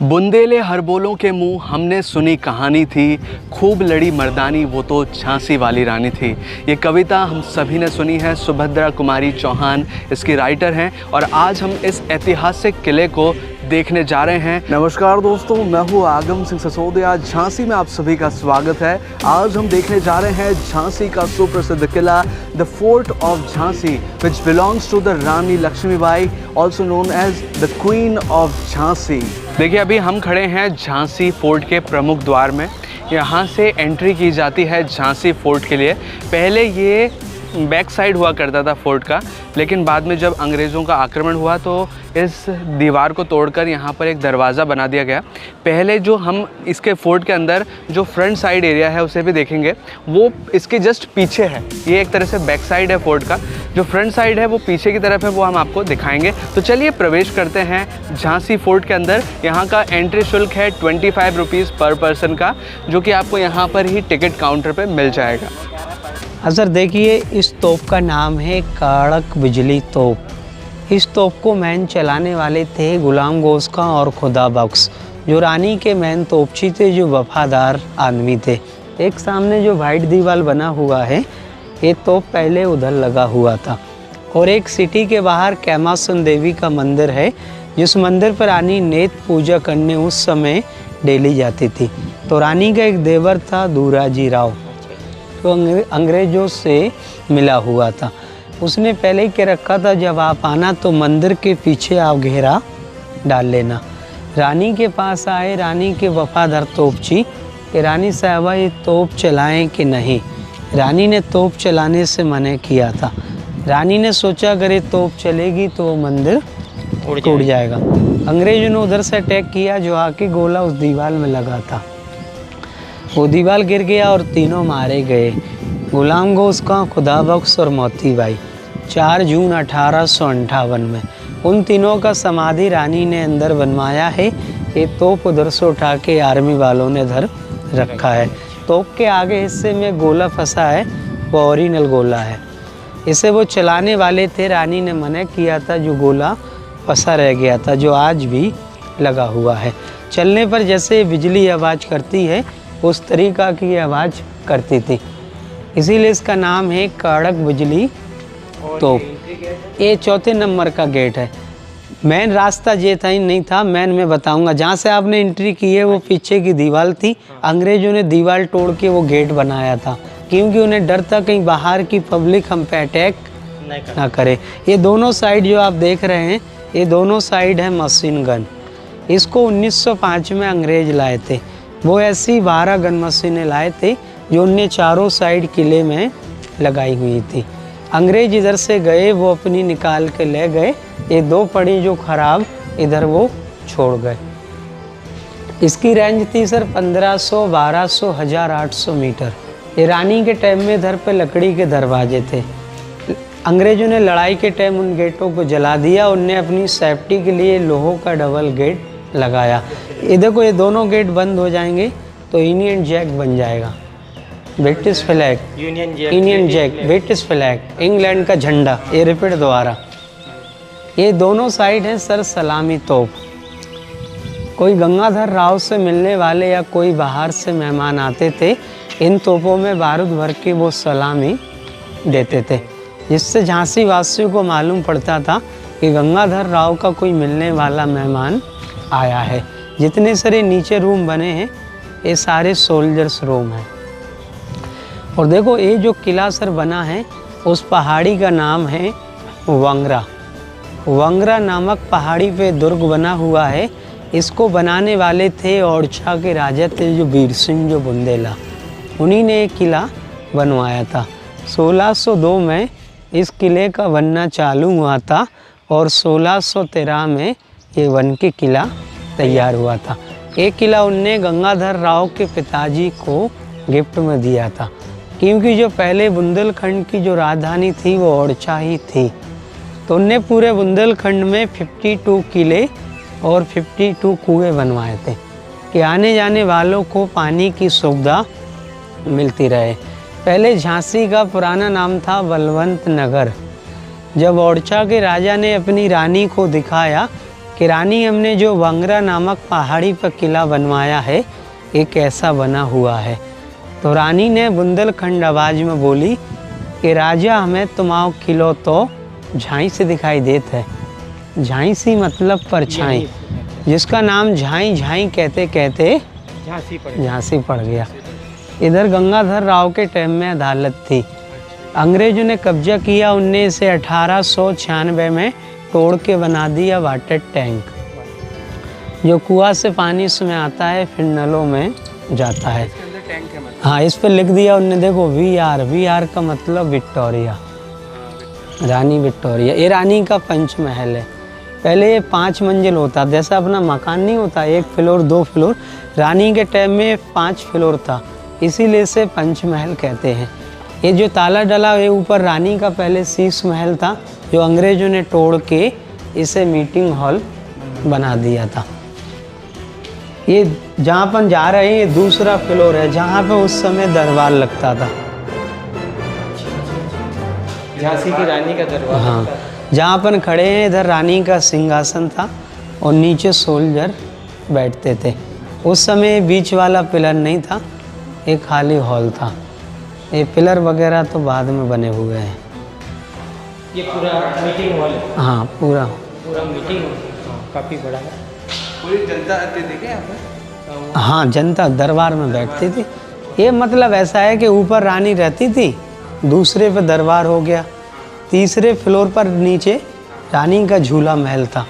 बुंदेले हर बोलों के मुंह हमने सुनी कहानी थी, खूब लड़ी मर्दानी वो तो झांसी वाली रानी थी। ये कविता हम सभी ने सुनी है। सुभद्रा कुमारी चौहान इसकी राइटर हैं और आज हम इस ऐतिहासिक किले को देखने जा रहे हैं। नमस्कार दोस्तों, मैं हूँ आगम सिंह सिसोदिया। झांसी में आप सभी का स्वागत है। आज हम देखने जा रहे हैं झांसी का सुप्रसिद्ध किला, the fort of Jhansi, which belongs to the Rani Lakshmibai, also known as the queen of Jhansi. देखिए, अभी हम खड़े हैं झांसी फोर्ट के प्रमुख द्वार में। यहाँ से एंट्री की जाती है झांसी फोर्ट के लिए। पहले ये बैक साइड हुआ करता था फोर्ट का, लेकिन बाद में जब अंग्रेज़ों का आक्रमण हुआ तो इस दीवार को तोड़कर यहाँ पर एक दरवाज़ा बना दिया गया। पहले जो हम इसके फोर्ट के अंदर जो फ्रंट साइड एरिया है उसे भी देखेंगे, वो इसके जस्ट पीछे है। ये एक तरह से बैक साइड है फोर्ट का। जो फ्रंट साइड है वो पीछे की तरफ है, वो हम आपको दिखाएंगे। तो चलिए प्रवेश करते हैं झांसी फोर्ट के अंदर। यहाँ का एंट्री शुल्क है 25 रुपीज़ पर पर्सन का, जो कि आपको यहाँ पर ही टिकट काउंटर पर मिल जाएगा। हाँ सर, देखिए इस तोप का नाम है कड़क बिजली तोप। इस तोप को मैन चलाने वाले थे गुलाम गोस्का और खुदा बख्श, जो रानी के मैन तोपची थे, जो वफादार आदमी थे। एक सामने जो वाइट दीवार बना हुआ है, ये तोप पहले उधर लगा हुआ था। और एक सिटी के बाहर कैमासन देवी का मंदिर है, जिस मंदिर पर रानी नेत्र पूजा करने उस समय डेली जाती थी। तो रानी का एक देवर था दूराजी राव, तो अंग्रेज़ों से मिला हुआ था। उसने पहले ही कह रखा था, जब आप आना तो मंदिर के पीछे आप घेरा डाल लेना। रानी के पास आए रानी के वफादार तोपची कि रानी साहबा ये तोप चलाएं कि नहीं। रानी ने तोप चलाने से मना किया था। रानी ने सोचा अगर ये तोप चलेगी तो वो मंदिर टूट जाएगा। अंग्रेज़ों ने उधर से अटैक किया, जो आके गोला उस दीवार में लगा था। वो दीवार गिर गया और तीनों मारे गए, गुलाम गोस्का, खुदा बख्श और मोती बाई, 4 जून 1858 में। उन तीनों का समाधि रानी ने अंदर बनवाया है। ये तोप उधर से उठा के आर्मी वालों ने इधर रखा है। तोप के आगे हिस्से में गोला फंसा है, वो ओरिजिनल गोला है। इसे वो चलाने वाले थे, रानी ने मना किया था, जो गोला फंसा रह गया था, जो आज भी लगा हुआ है। चलने पर जैसे बिजली आवाज़ करती है, उस तरीक़ा की आवाज़ करती थी, इसीलिए इसका नाम है कड़क बिजली तोप। ये 4 नंबर का गेट है। मेन रास्ता ये था ही नहीं था, मेन मैं बताऊंगा। जहाँ से आपने एंट्री की है वो पीछे की दीवार थी। अंग्रेज़ों ने दीवार तोड़ के वो गेट बनाया था, क्योंकि उन्हें डर था कहीं बाहर की पब्लिक हम पे अटैक ना करे। ये दोनों साइड जो आप देख रहे हैं, ये दोनों साइड है मशीन गन। इसको 1905 में अंग्रेज़ लाए थे। वो ऐसी 12 गन मशीनें लाए थे, जो उनने चारों साइड किले में लगाई हुई थी। अंग्रेज इधर से गए, वो अपनी निकाल के ले गए। ये 2 पड़ी जो ख़राब, इधर वो छोड़ गए। इसकी रेंज थी सर 1500, 1200, 1800 मीटर। ये रानी के टाइम में इधर पे लकड़ी के दरवाजे थे। अंग्रेज़ों ने लड़ाई के टाइम उन गेटों को जला दिया। उनने अपनी सेफ्टी के लिए लोहों का डबल गेट लगाया। ये देखो, ये दोनों गेट बंद हो जाएंगे तो यूनियन जैक बन जाएगा। British flag, Union Jack, British flag, England का झंडा, ये रिपीट द्वारा। ये दोनों साइड हैं सर सलामी तोप। कोई गंगाधर राव से मिलने वाले या कोई बाहर से मेहमान आते थे, इन तोपों में बारूद भर के वो सलामी देते थे, जिससे झांसी वासियों को मालूम पड़ता था कि गंगाधर राव का कोई मिलने वाला मेहमान आया है। जितने सारे नीचे रूम बने हैं, ये सारे सोल्जर्स रूम हैं। और देखो, ये जो किला सर बना है, उस पहाड़ी का नाम है वंगरा। वंगरा नामक पहाड़ी पे दुर्ग बना हुआ है। इसको बनाने वाले थे ओरछा के राजा थे, जो वीर सिंह जो बुंदेला, उन्हीं ने एक किला बनवाया था। 1602 में इस किले का बनना चालू हुआ था और 1613 में ये बन के किला तैयार हुआ था। एक किला उनने गंगाधर राव के पिताजी को गिफ्ट में दिया था, क्योंकि जो पहले बुंदेलखंड की जो राजधानी थी वो ओरछा ही थी। तो उनने पूरे बुंदेलखंड में 52 किले और 52 कुएं बनवाए थे कि आने जाने वालों को पानी की सुविधा मिलती रहे। पहले झांसी का पुराना नाम था बलवंत नगर। जब ओरछा के राजा ने अपनी रानी को दिखाया कि रानी हमने जो वंगरा नामक पहाड़ी पर किला बनवाया है ये कैसा बना हुआ है। तो रानी ने बुंदेलखंड आवाज़ में बोली कि राजा हमें तुम्हारा किलो तो झांई से दिखाई देता है। झांई सी मतलब परछाई, जिसका नाम झांई झांई कहते कहते झांसी पड़ गया। इधर गंगाधर राव के टाइम में अदालत थी। अंग्रेजों ने कब्जा किया, उनने इसे 1896 में तोड़ के बना दिया वाटर टैंक, जो कुआं से पानी इसमें आता है फिर नलों में जाता है। हाँ, इस पर लिख दिया उनने, देखो वी आर का मतलब विक्टोरिया, रानी विक्टोरिया। ये रानी का पंचमहल है। पहले ये 5 मंजिल होता, जैसा अपना मकान नहीं होता 1 फ्लोर 2 फ्लोर, रानी के टाइम में 5 फ्लोर था, इसीलिए इसे पंचमहल कहते हैं। ये जो ताला डला है ऊपर रानी का पहले शीश महल था, जो अंग्रेजों ने तोड़ के इसे मीटिंग हॉल बना दिया था। ये जहाँ अपन जा रहे हैं ये दूसरा फ्लोर है, जहाँ पे उस समय दरबार लगता था। झांसी की रानी का दरबार। हाँ, जहाँ अपन खड़े हैं इधर रानी का सिंहासन था और नीचे सोल्जर बैठते थे। उस समय बीच वाला पिलर नहीं था, एक खाली हॉल था। ये पिलर वगैरह तो बाद में बने हुए हैं। ये पूरा मीटिंग हॉल है। हाँ, पूरा मीटिंग हॉल काफ़ी बड़ा है। पूरी जनता आती थी क्या यहाँ पे? हाँ, जनता दरबार में बैठती थी। ये मतलब ऐसा है कि ऊपर रानी रहती थी, दूसरे पे दरबार हो गया, तीसरे फ्लोर पर नीचे रानी का झूला महल था,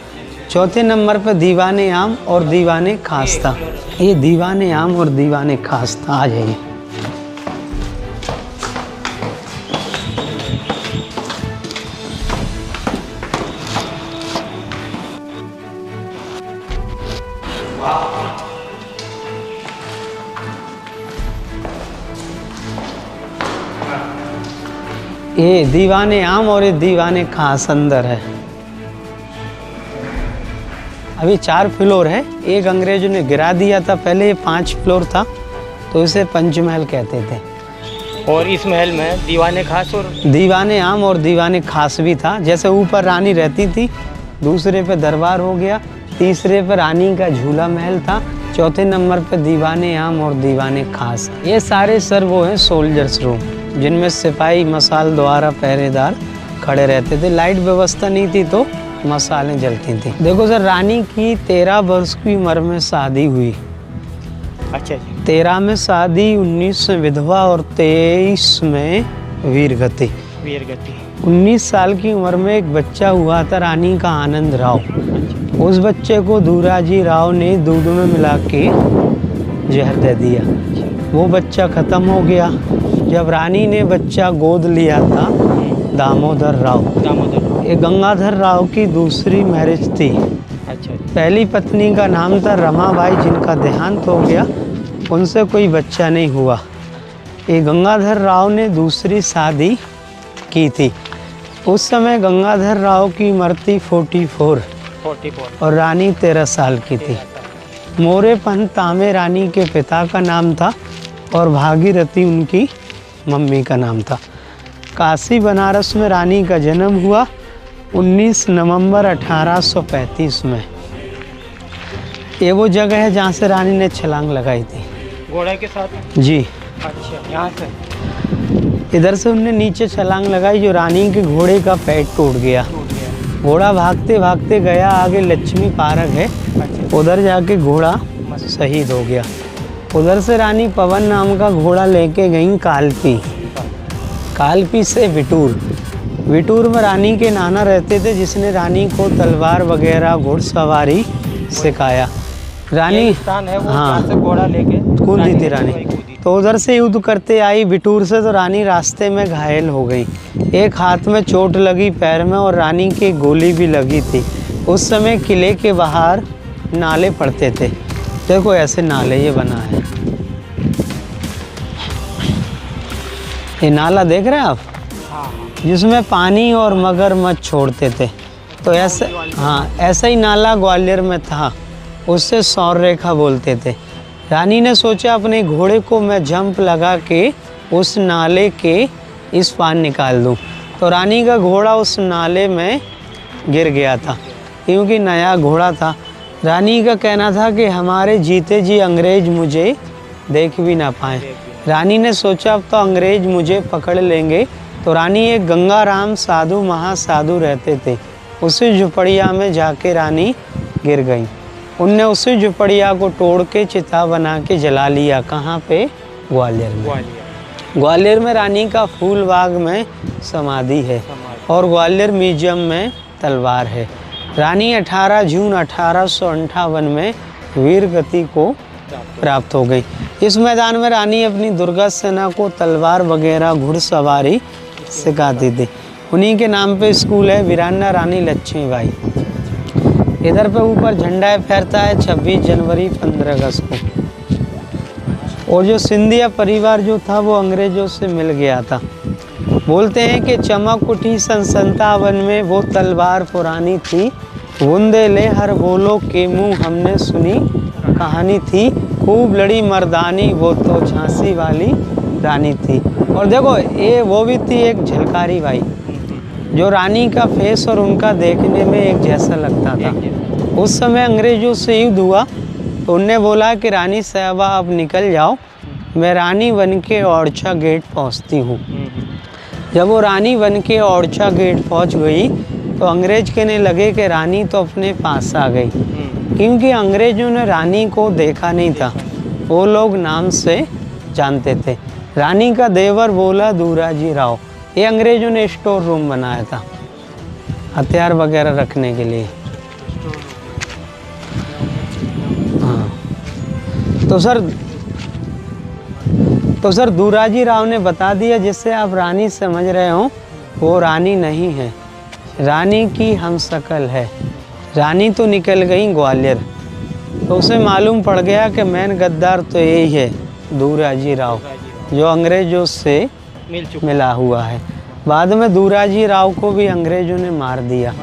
चौथे नंबर पर दीवाने आम और दीवाने खास था। ये दीवाने आम और दीवाने खास था। आ जाइए। ये दीवाने आम और ये दीवाने खास अंदर है। अभी 4 फ्लोर है, एक अंग्रेजों ने गिरा दिया था, पहले ये 5 फ्लोर था, तो इसे पंचमहल कहते थे। और इस महल में दीवाने खास और दीवाने आम और दीवाने खास भी था। जैसे ऊपर रानी रहती थी, दूसरे पे दरबार हो गया, तीसरे पे रानी का झूला महल था, चौथे नंबर पे दीवाने आम और दीवाने खास। ये सारे सर वो हैं सोल्जर्स रूम, जिनमें सिपाही मसाल द्वारा पहरेदार खड़े रहते थे। लाइट व्यवस्था नहीं थी तो मसालें जलती थी। देखो सर, रानी की 13 वर्ष की उम्र में शादी हुई। अच्छा जी। 13 में शादी, 19 में विधवा और 23 में वीरगति। 19 साल की उम्र में एक बच्चा हुआ था रानी का आनंद राव। उस बच्चे को दूराजी राव ने दूध में मिला के जहर दे दिया। वो बच्चा ख़त्म हो गया। जब रानी ने बच्चा गोद लिया था दामोदर राव, ये गंगाधर राव की दूसरी मैरिज थी। अच्छा। पहली पत्नी का नाम था रमाबाई, जिनका देहांत हो गया, उनसे कोई बच्चा नहीं हुआ। ये गंगाधर राव ने दूसरी शादी की थी। उस समय गंगाधर राव की उम्र थी 44 और रानी 13 साल की थी। मोरे पंत तामे रानी के पिता का नाम था और भागीरथी उनकी मम्मी का नाम था। काशी बनारस में रानी का जन्म हुआ 19 नवंबर 1835 में। ये वो जगह है जहाँ से रानी ने छलांग लगाई थी घोड़े के साथ। जी, अच्छा, यहाँ से इधर से उनने नीचे छलांग लगाई, जो रानी के घोड़े का पैर टूट गया। घोड़ा भागते भागते गया आगे लक्ष्मी पार्क है, उधर जाके घोड़ा शहीद हो गया। उधर से रानी पवन नाम का घोड़ा लेके गई कालपी से विटूर में रानी के नाना रहते थे, जिसने रानी को तलवार वगैरह घुड़सवारी सिखाया। रानी स्थान है वो, हाँ, से घोड़ा लेके कूदी थी रानी। तो उधर से युद्ध करते आई विटूर से, तो रानी रास्ते में घायल हो गई। एक हाथ में चोट लगी, पैर में, और रानी की गोली भी लगी थी। उस समय किले के बाहर नाले पड़ते थे। देखो ऐसे नाले ये बना है, ये नाला देख रहे हैं आप, जिसमें पानी और मगरमच्छ छोड़ते थे। तो ऐसे, हाँ, ऐसा ही नाला ग्वालियर में था, उससे सौर रेखा बोलते थे। रानी ने सोचा अपने घोड़े को मैं जंप लगा के उस नाले के इस पार निकाल दूं। तो रानी का घोड़ा उस नाले में गिर गया था। क्योंकि नया घोड़ा था। रानी का कहना था कि हमारे जीते जी अंग्रेज मुझे देख भी ना पाए। रानी ने सोचा अब तो अंग्रेज मुझे पकड़ लेंगे, तो रानी एक गंगाराम साधु महासाधु रहते थे, उसी झुपड़िया में जाके रानी गिर गई। उनने उसी झुपड़िया को तोड़ के चिता बना के जला लिया। कहाँ पे? ग्वालियर में। ग्वालियर में रानी का फूलबाग में समाधि है और ग्वालियर म्यूजियम में तलवार है। रानी 18 जून 1858 में वीर गति को प्राप्त हो गई। इस मैदान में रानी अपनी दुर्गा सेना को तलवार वगैरह घुड़सवारी सिखाती थी। उन्हीं के नाम पे स्कूल है, वीरांगना रानी लक्ष्मीबाई। इधर पे ऊपर झंडा फहरता है 26 जनवरी 15 अगस्त को। और जो सिंधिया परिवार जो था वो अंग्रेजों से मिल गया था। बोलते हैं कि चमक उठी सन 57 में वो तलवार पुरानी थी, बुंदेले हर बोलो के मुँह हमने सुनी कहानी थी, खूब लड़ी मर्दानी वो तो झांसी वाली रानी थी। और देखो ये वो भी थी एक झलकारी बाई, जो रानी का फेस और उनका देखने में एक जैसा लगता था। उस समय अंग्रेजों से युद्ध हुआ तो उनने बोला कि रानी साहबा अब निकल जाओ, मैं रानी बन के ओरछा गेट पहुंचती हूँ। जब वो रानी बन के ओरछा गेट पहुंच गई तो अंग्रेज कहने लगे कि रानी तो अपने पास आ गई, क्योंकि अंग्रेजों ने रानी को देखा नहीं था, वो लोग नाम से जानते थे। रानी का देवर बोला दूराजी राव। ये अंग्रेजों ने स्टोर रूम बनाया था हथियार वगैरह रखने के लिए। हाँ तो सर दूराजी राव ने बता दिया, जिससे आप रानी समझ रहे हो वो रानी नहीं है, रानी की हमशक्ल है। रानी तो निकल गई ग्वालियर, तो उसे मालूम पड़ गया कि मैन गद्दार तो यही है दूराजी राव, जो अंग्रेजों से मिला हुआ है। बाद में दूराजी राव को भी अंग्रेजों ने मार दिया।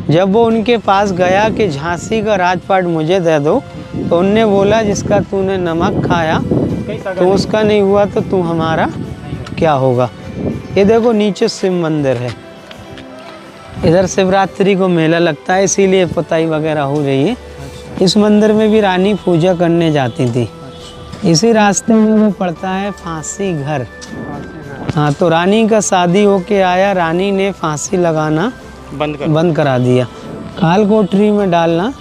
जब वो उनके पास गया कि झांसी का राजपाट मुझे दे दो, तो उनने बोला जिसका तूने नमक खाया तो उसका नहीं हुआ तो तू हमारा क्या होगा। ये देखो नीचे शिव मंदिर है, इधर शिवरात्रि को मेला लगता है, इसीलिए पुताई वगैरह हो रही है। इस मंदिर में भी रानी पूजा करने जाती थी। इसी रास्ते में वो पड़ता है फांसी घर। हाँ, तो रानी का शादी होके आया, रानी ने फांसी लगाना बंद करा दिया, काल कोठरी में डालना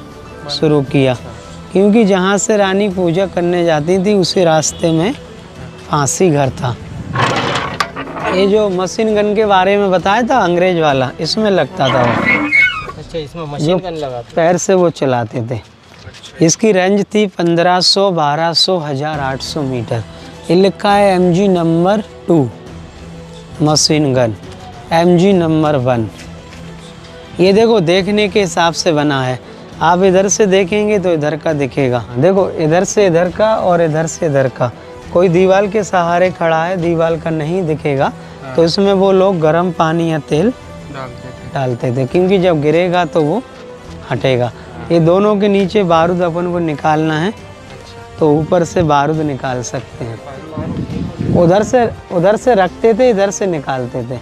शुरू किया, क्योंकि जहाँ से रानी पूजा करने जाती थी उसी रास्ते में फांसी घर था। ये जो मशीन गन के बारे में बताया था अंग्रेज वाला, इसमें लगता था वो। अच्छा, इसमें मशीन गन लगा था। पैर से वो चलाते थे। इसकी रेंज थी 1500, 1200, 1800 मीटर। ये लिखा है MG number 2 machine gun, MG number 1। ये देखो देखने के हिसाब से बना है, आप इधर से देखेंगे तो इधर का दिखेगा। देखो इधर से इधर का और इधर से इधर का, कोई दीवार के सहारे खड़ा है, दीवार का नहीं दिखेगा। तो इसमें वो लोग गर्म पानी या तेल डालते थे, क्योंकि जब गिरेगा तो वो हटेगा। ये दोनों के नीचे बारूद अपन को निकालना है तो ऊपर से बारूद निकाल सकते हैं। उधर से रखते थे, इधर से निकालते थे।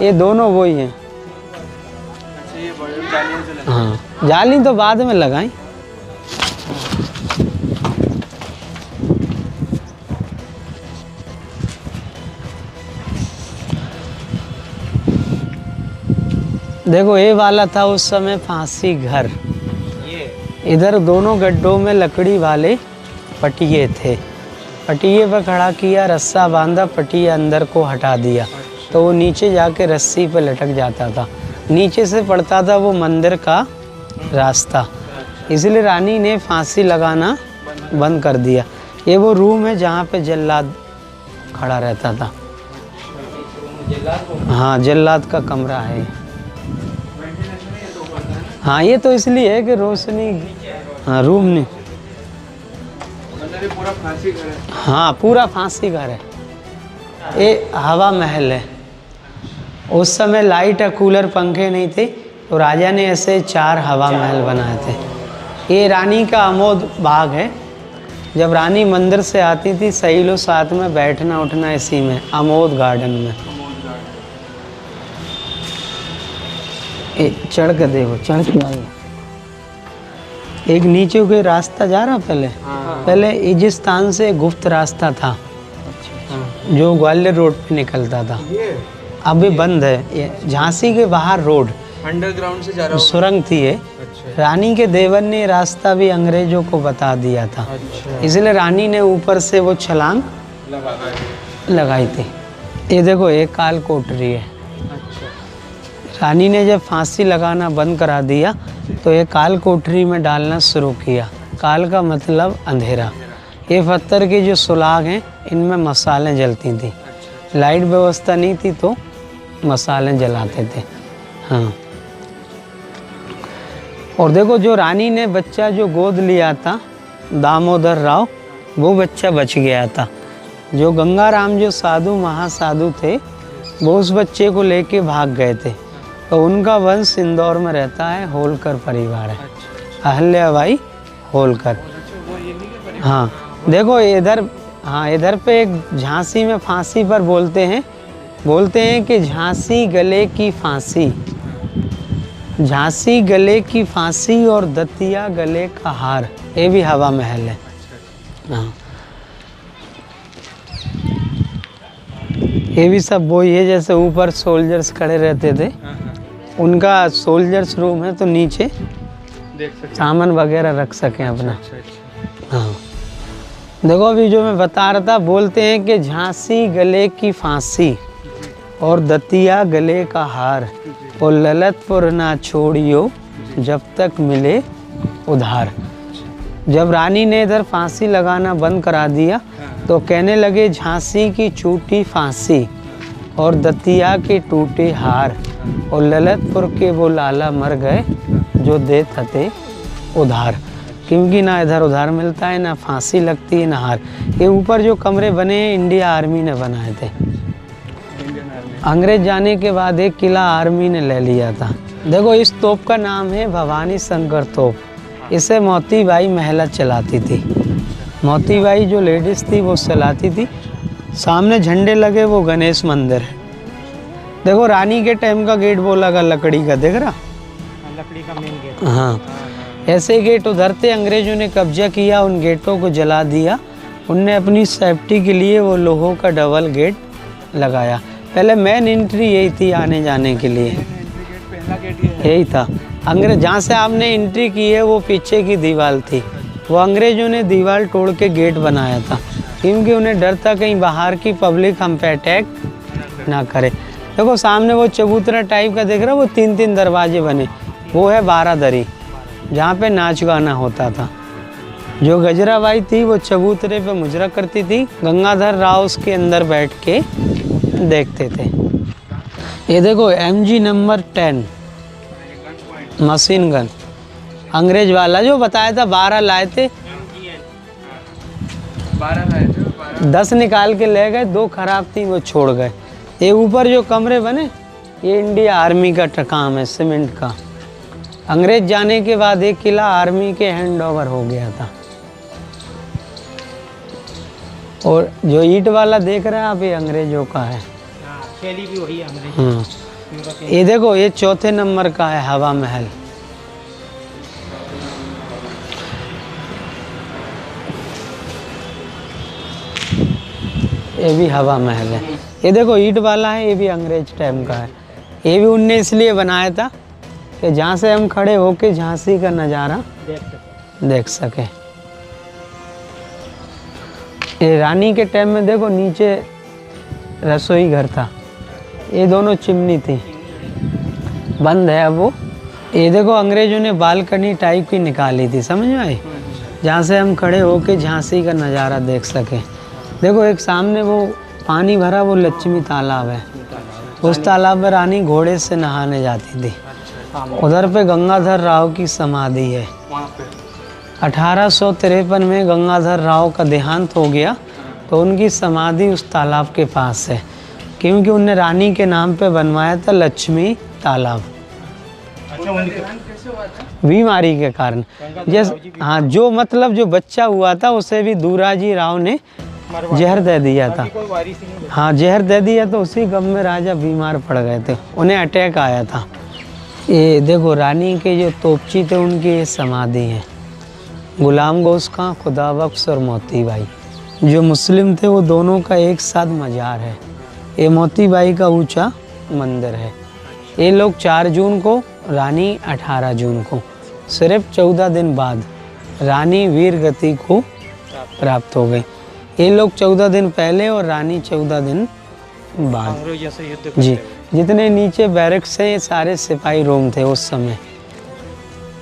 ये दोनों वही हैं। हाँ, जाली तो बाद में लगाई। देखो ये वाला था उस समय फांसी घर। इधर दोनों गड्ढों में लकड़ी वाले पटिये थे, पटिये पर खड़ा किया, रस्सा बांधा, पटिये अंदर को हटा दिया तो वो नीचे जाके रस्सी पे लटक जाता था। नीचे से पड़ता था वो मंदिर का रास्ता, इसलिए रानी ने फांसी लगाना बंद कर दिया। ये वो रूम है जहाँ पे जल्लाद खड़ा रहता था। हाँ, जल्लाद का कमरा है। हाँ, ये तो इसलिए है कि रोशनी, हाँ रूम नहीं, पूरा फांसी घर है। हाँ, पूरा फांसी घर है। ये हवा महल है। उस समय लाइट और कूलर पंखे नहीं थे, तो राजा ने ऐसे 4 हवा महल बनाए थे। ये रानी का अमोद बाग है। जब रानी मंदिर से आती थी, सही लोग साथ में बैठना उठना इसी में, अमोद गार्डन में। चढ़ के देखो, चढ़ के आइए। एक नीचे कोई रास्ता जा रहा पहले, पहले इजिस्तान से गुप्त रास्ता था जो ग्वालियर रोड पे निकलता था, अभी बंद है। ये झांसी के बाहर रोड अंडरग्राउंड से जा रहा सुरंग थी ये। रानी के देवर ने रास्ता भी अंग्रेजों को बता दिया था, इसलिए रानी ने ऊपर से वो छलांग लगाई थी। ये देखो एक काल कोठरी है। रानी ने जब फांसी लगाना बंद करा दिया तो ये काल कोठरी में डालना शुरू किया। काल का मतलब अंधेरा। ये पत्थर के जो सुलाग हैं इनमें मसालें जलती थी, लाइट व्यवस्था नहीं थी तो मसालें जलाते थे। हाँ, और देखो जो रानी ने बच्चा जो गोद लिया था दामोदर राव, वो बच्चा बच गया था। जो गंगाराम जो साधु महासाधु थे वो उस बच्चे को लेके भाग गए थे, तो उनका वंश इंदौर में रहता है, होलकर परिवार है, अहल्याबाई होलकर। हाँ देखो इधर, हाँ इधर पे एक झांसी में फांसी पर बोलते हैं कि झांसी गले की फांसी, झांसी गले की फांसी और दतिया गले का हार, ये भी हवा महल है। हाँ, ये भी सब वही है जैसे ऊपर सोल्जर्स खड़े रहते थे, उनका सोल्जर्स रूम है, तो नीचे सामान वगैरह रख सकें अपना। हाँ देखो अभी जो मैं बता रहा था, बोलते हैं कि झांसी गले की फांसी और दतिया गले का हार, और ललितपुर ना छोड़ियो जब तक मिले उधार। जब रानी ने इधर फांसी लगाना बंद करा दिया तो कहने लगे झांसी की छूटी फांसी और दतिया के टूटे हार, और ललितपुर के वो लाला मर गए जो देते थे उधार। क्योंकि ना इधर उधार मिलता है, ना फांसी लगती है, ना हार। ये ऊपर जो कमरे बने हैं इंडिया आर्मी ने बनाए थे। अंग्रेज जाने के बाद एक किला आर्मी ने ले लिया था। देखो इस तोप का नाम है भवानी शंकर तोप। इसे मोतीबाई महिला चलाती थी। मोतीबाई जो लेडीज़ थी वो चलाती थी। सामने झंडे लगे वो गणेश मंदिर है। देखो रानी के टाइम का गेट वो लगा लकड़ी का, देख रहा, लकड़ी का मेन गेट। हाँ ऐसे गेट उधर थे, अंग्रेजों ने कब्जा किया, उन गेटों को जला दिया। उनने अपनी सेफ्टी के लिए वो लोहों का डबल गेट लगाया। पहले मेन एंट्री यही थी आने जाने के लिए, यही था। अंग्रेज जहाँ से आपने एंट्री की है वो पीछे की दीवार थी, वो अंग्रेजों ने दीवार तोड़ के गेट बनाया था, क्योंकि उन्हें डर था कहीं बाहर की पब्लिक हम पे अटैक ना करे। देखो सामने वो चबूतरा टाइप का दिख रहा है, वो 3-3 दरवाजे बने, वो है बारादरी, जहाँ पे नाच गाना होता था। जो गजराबाई थी वो चबूतरे पे मुजरा करती थी, गंगाधर राव उसके अंदर बैठ के देखते थे। ये देखो MG नंबर 10 मशीन गन, अंग्रेज वाला जो बताया था 12 लाए थे, 10 निकाल के ले गए, 2 खराब थी वो छोड़ गए। ये ऊपर जो कमरे बने ये इंडिया आर्मी का काम है, सीमेंट का। अंग्रेज जाने के बाद एक किला आर्मी के हैंड ओवर हो गया था। और जो ईंट वाला देख रहे हैं आप ये अंग्रेजों का है। शैली भी वही है अंग्रेजी। ये देखो ये 4थे नंबर का है हवा महल। ये भी हवा महल है। ये देखो ईंट वाला है, ये भी अंग्रेज टाइम का है। ये भी उनने इसलिए बनाया था कि जहाँ से हम खड़े होके झांसी का नज़ारा देख सके। ये रानी के टाइम में देखो नीचे रसोई घर था, ये दोनों चिमनी थी, बंद है अब वो। ये देखो अंग्रेजों ने बालकनी टाइप की निकाली थी, समझ में आई, जहाँ से हम खड़े होके झांसी का नज़ारा देख सके। देखो एक सामने वो पानी भरा वो लक्ष्मी तालाब है, उस तालाब में रानी घोड़े से नहाने जाती थी। उधर पे गंगाधर राव की समाधि है। 1853 में गंगाधर राव का देहांत हो गया तो उनकी समाधि उस तालाब के पास है, क्योंकि उनने रानी के नाम पे बनवाया था लक्ष्मी तालाब। बीमारी के कारण, जैसे हाँ जो मतलब जो बच्चा हुआ था उसे भी दूराजी राव ने जहर दे दिया था। हाँ जहर दे दिया तो उसी गम में राजा बीमार पड़ गए थे, उन्हें अटैक आया था। ये देखो रानी के जो तोपची थे उनकी ये समाधि है। गुलाम गौस खां, खुदा बख्श और मोती बाई जो मुस्लिम थे वो दोनों का एक साथ मज़ार है। ये मोती बाई का ऊंचा मंदिर है। ये लोग 4 जून को, रानी 18 जून को, सिर्फ 14 दिन बाद रानी वीर गति को प्राप्त हो गई। ये लोग 14 दिन पहले और रानी 14 दिन बाद। अंग्रेजों से युद्ध करते जी, हुए। जितने नीचे बैरक्स से ये सारे सिपाही रूम थे उस समय।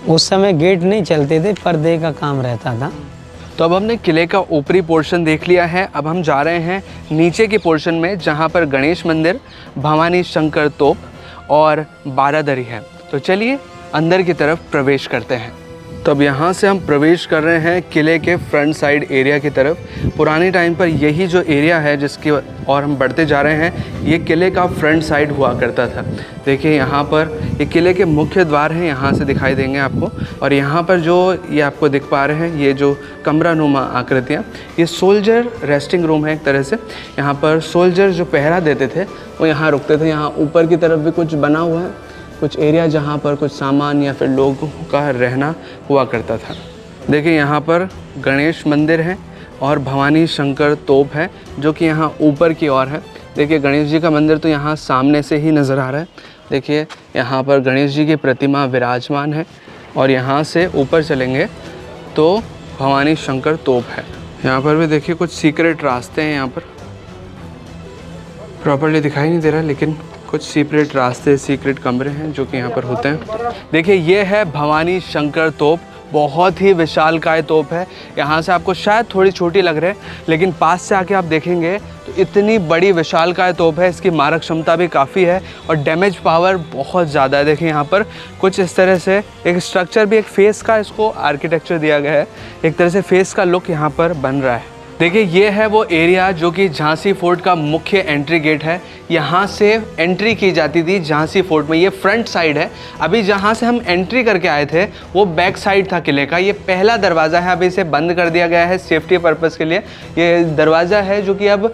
उस समय गेट नहीं चलते थे, पर्दे का काम रहता था। तो अब हमने किले का ऊपरी पोर्शन देख लिया है। अब हम जा रहे हैं नीचे के पोर्शन में, जहाँ पर गणेश मंदिर, भवानी शंकर तोप और बारादरी है। तो चलिए अंदर की तरफ प्रवेश करते हैं। तो अब यहाँ से हम प्रवेश कर रहे हैं किले के फ्रंट साइड एरिया की तरफ। पुराने टाइम पर यही जो एरिया है जिसकी और हम बढ़ते जा रहे हैं, ये किले का फ्रंट साइड हुआ करता था। देखिए यहाँ पर ये किले के मुख्य द्वार हैं, यहाँ से दिखाई देंगे आपको। और यहाँ पर जो ये आपको दिख पा रहे हैं, ये जो कमरा नुमा आकृतियाँ, ये सोल्जर रेस्टिंग रूम है एक तरह से। यहाँ पर सोल्जर जो पहरा देते थे वो यहाँ रुकते थे। यहाँ ऊपर की तरफ भी कुछ बना हुआ है, कुछ एरिया जहाँ पर कुछ सामान या फिर लोगों का रहना हुआ करता था। देखिए यहाँ पर गणेश मंदिर है और भवानी शंकर तोप है जो कि यहाँ ऊपर की ओर है। देखिए गणेश जी का मंदिर तो यहाँ सामने से ही नज़र आ रहा है। देखिए यहाँ पर गणेश जी की प्रतिमा विराजमान है और यहाँ से ऊपर चलेंगे तो भवानी शंकर तोप है। यहाँ पर भी देखिए कुछ सीक्रेट रास्ते हैं, यहाँ पर प्रॉपर्ली दिखाई नहीं दे रहा लेकिन कुछ सीक्रेट रास्ते, सीक्रेट कमरे हैं जो कि यहाँ पर होते हैं। देखिए ये है भवानी शंकर तोप, बहुत ही विशालकाय तोप है। यहाँ से आपको शायद थोड़ी छोटी लग रही है लेकिन पास से आके आप देखेंगे तो इतनी बड़ी विशालकाय तोप है। इसकी मारक क्षमता भी काफ़ी है और डैमेज पावर बहुत ज़्यादा है। देखिए यहाँ पर कुछ इस तरह से एक स्ट्रक्चर भी, एक फेस का इसको आर्किटेक्चर दिया गया है, एक तरह से फेस का लुक यहाँ पर बन रहा है। देखिए ये है वो एरिया जो कि झांसी फोर्ट का मुख्य एंट्री गेट है। यहाँ से एंट्री की जाती थी झांसी फोर्ट में। ये फ्रंट साइड है। अभी जहाँ से हम एंट्री करके आए थे वो बैक साइड था किले का। ये पहला दरवाज़ा है, अभी इसे बंद कर दिया गया है सेफ्टी पर्पज़ के लिए। ये दरवाज़ा है जो कि अब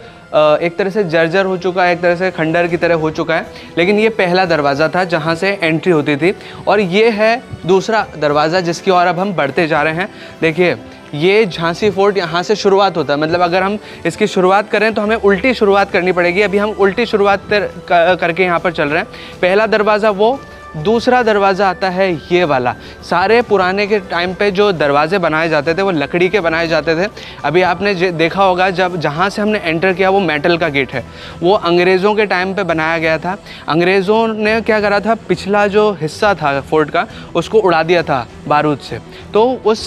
एक तरह से जर्जर हो चुका है, एक तरह से खंडर की तरह हो चुका है, लेकिन ये पहला दरवाज़ा था जहाँ से एंट्री होती थी। और ये है दूसरा दरवाज़ा जिसकी ओर अब हम बढ़ते जा रहे हैं। देखिए ये झांसी फोर्ट यहाँ से शुरुआत होता है, मतलब अगर हम इसकी शुरुआत करें तो हमें उल्टी शुरुआत करनी पड़ेगी। अभी हम उल्टी शुरुआत करके यहाँ पर चल रहे हैं। पहला दरवाज़ा वो, दूसरा दरवाज़ा आता है ये वाला। सारे पुराने के टाइम पे जो दरवाजे बनाए जाते थे वो लकड़ी के बनाए जाते थे। अभी आपने देखा होगा जब जहाँ से हमने एंटर किया वो मेटल का गेट है, वो अंग्रेज़ों के टाइम पे बनाया गया था। अंग्रेज़ों ने क्या करा था, पिछला जो हिस्सा था फोर्ट का उसको उड़ा दिया था बारूद से। तो उस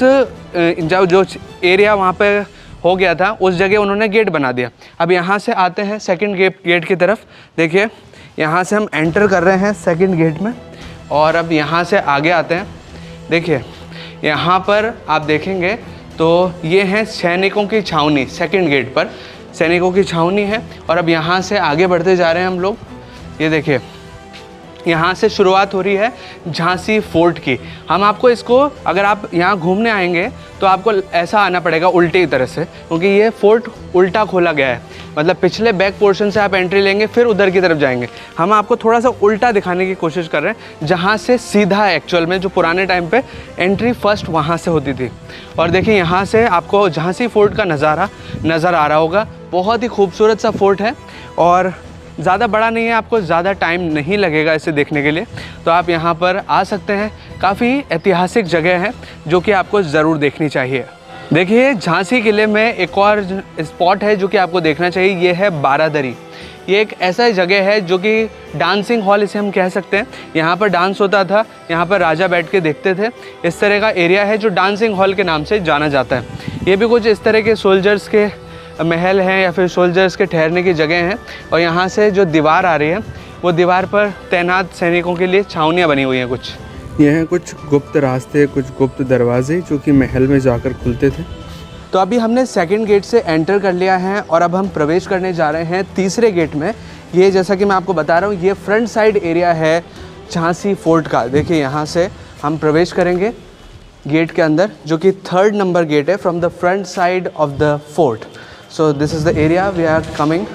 जो एरिया वहाँ पे हो गया था उस जगह उन्होंने गेट बना दिया। अब यहाँ से आते हैं सेकंड गेट की तरफ। देखिए यहाँ से हम एंटर कर रहे हैं सेकंड गेट में और अब यहाँ से आगे आते हैं। देखिए यहाँ पर आप देखेंगे तो ये है सैनिकों की छावनी। सेकंड गेट पर सैनिकों की छावनी है और अब यहाँ से आगे बढ़ते जा रहे हैं हम लोग। ये देखिए यहाँ से शुरुआत हो रही है झांसी फोर्ट की। हम आपको इसको, अगर आप यहाँ घूमने आएंगे तो आपको ऐसा आना पड़ेगा उल्टी तरह से, क्योंकि ये फोर्ट उल्टा खोला गया है। मतलब पिछले बैक पोर्शन से आप एंट्री लेंगे फिर उधर की तरफ जाएंगे। हम आपको थोड़ा सा उल्टा दिखाने की कोशिश कर रहे हैं, जहाँ से सीधा एक्चुअल में जो पुराने टाइम पे एंट्री फर्स्ट वहाँ से होती थी। और देखिए यहाँ से आपको झांसी फोर्ट का नज़ारा नज़र आ रहा होगा। बहुत ही खूबसूरत सा फोर्ट है और ज़्यादा बड़ा नहीं है, आपको ज़्यादा टाइम नहीं लगेगा इसे देखने के लिए, तो आप यहाँ पर आ सकते हैं। काफ़ी ऐतिहासिक जगह है जो कि आपको ज़रूर देखनी चाहिए। देखिए झांसी किले में एक और स्पॉट है जो कि आपको देखना चाहिए, ये है बारादरी। ये एक ऐसा जगह है जो कि डांसिंग हॉल इसे हम कह सकते हैं। यहाँ पर डांस होता था, यहाँ पर राजा बैठ के देखते थे। इस तरह का एरिया है जो डांसिंग हॉल के नाम से जाना जाता है। ये भी कुछ इस तरह के सोल्जर्स के महल हैं या फिर सोल्जर्स के ठहरने की जगह हैं। और यहाँ से जो दीवार आ रही है वो दीवार पर तैनात सैनिकों के लिए छावनियाँ बनी हुई हैं कुछ। ये हैं कुछ गुप्त रास्ते, कुछ गुप्त दरवाजे जो कि महल में जाकर खुलते थे। तो अभी हमने सेकंड गेट से एंटर कर लिया है और अब हम प्रवेश करने जा रहे हैं तीसरे गेट में। ये जैसा कि मैं आपको बता रहा हूँ, ये फ्रंट साइड एरिया है झांसी फोर्ट का। देखिए यहाँ से हम प्रवेश करेंगे गेट के अंदर, जो कि 3rd नंबर गेट है from the front side of the fort. So this is the area we are coming.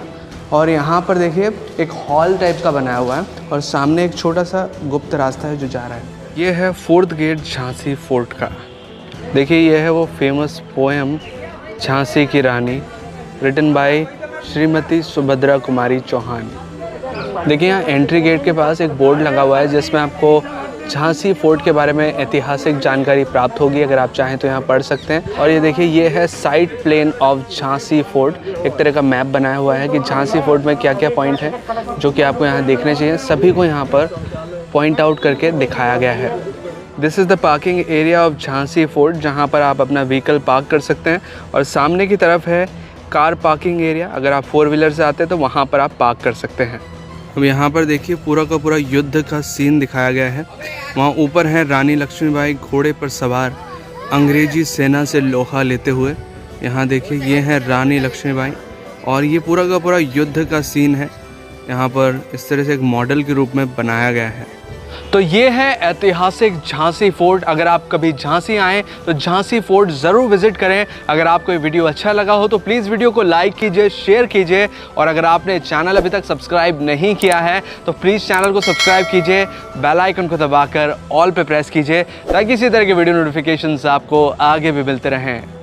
और यहाँ पर देखिए एक हॉल टाइप का बनाया हुआ है और सामने एक छोटा सा गुप्त रास्ता है जो जा रहा है। ये है 4th गेट झांसी फोर्ट का। देखिए ये है वो फेमस पोएम झांसी की रानी, रिटन बाय श्रीमती सुभद्रा कुमारी चौहान। देखिए यहाँ एंट्री गेट के पास एक बोर्ड लगा हुआ है जिसमें आपको झांसी फोर्ट के बारे में ऐतिहासिक जानकारी प्राप्त होगी। अगर आप चाहें तो यहाँ पढ़ सकते हैं। और ये देखिए ये है side plane of Jhansi fort, एक तरह का मैप बनाया हुआ है कि झांसी फोर्ट में क्या क्या पॉइंट है जो कि आपको यहाँ देखने चाहिए। सभी को यहाँ पर पॉइंट आउट करके दिखाया गया है। This is the parking area of Jhansi fort, जहाँ पर आप अपना व्हीकल पार्क कर सकते हैं। और सामने की तरफ है कार पार्किंग एरिया, अगर आप 4 व्हीलर से आते हैं तो वहाँ पर आप पार्क कर सकते हैं। अब यहाँ पर देखिए पूरा का पूरा युद्ध का सीन दिखाया गया है। वहाँ ऊपर है रानी लक्ष्मीबाई घोड़े पर सवार अंग्रेजी सेना से लोहा लेते हुए। यहाँ देखिए ये है रानी लक्ष्मीबाई और ये पूरा का पूरा युद्ध का सीन है। यहाँ पर इस तरह से एक मॉडल के रूप में बनाया गया है। तो ये है ऐतिहासिक झांसी फोर्ट। अगर आप कभी झांसी आएँ तो झांसी फोर्ट ज़रूर विज़िट करें। अगर आपको ये वीडियो अच्छा लगा हो तो प्लीज़ वीडियो को लाइक कीजिए, शेयर कीजिए। और अगर आपने चैनल अभी तक सब्सक्राइब नहीं किया है तो प्लीज़ चैनल को सब्सक्राइब कीजिए, बेल आइकन को दबाकर ऑल पे प्रेस कीजिए ताकि इसी तरह के वीडियो नोटिफिकेशंस आपको आगे भी मिलते रहें।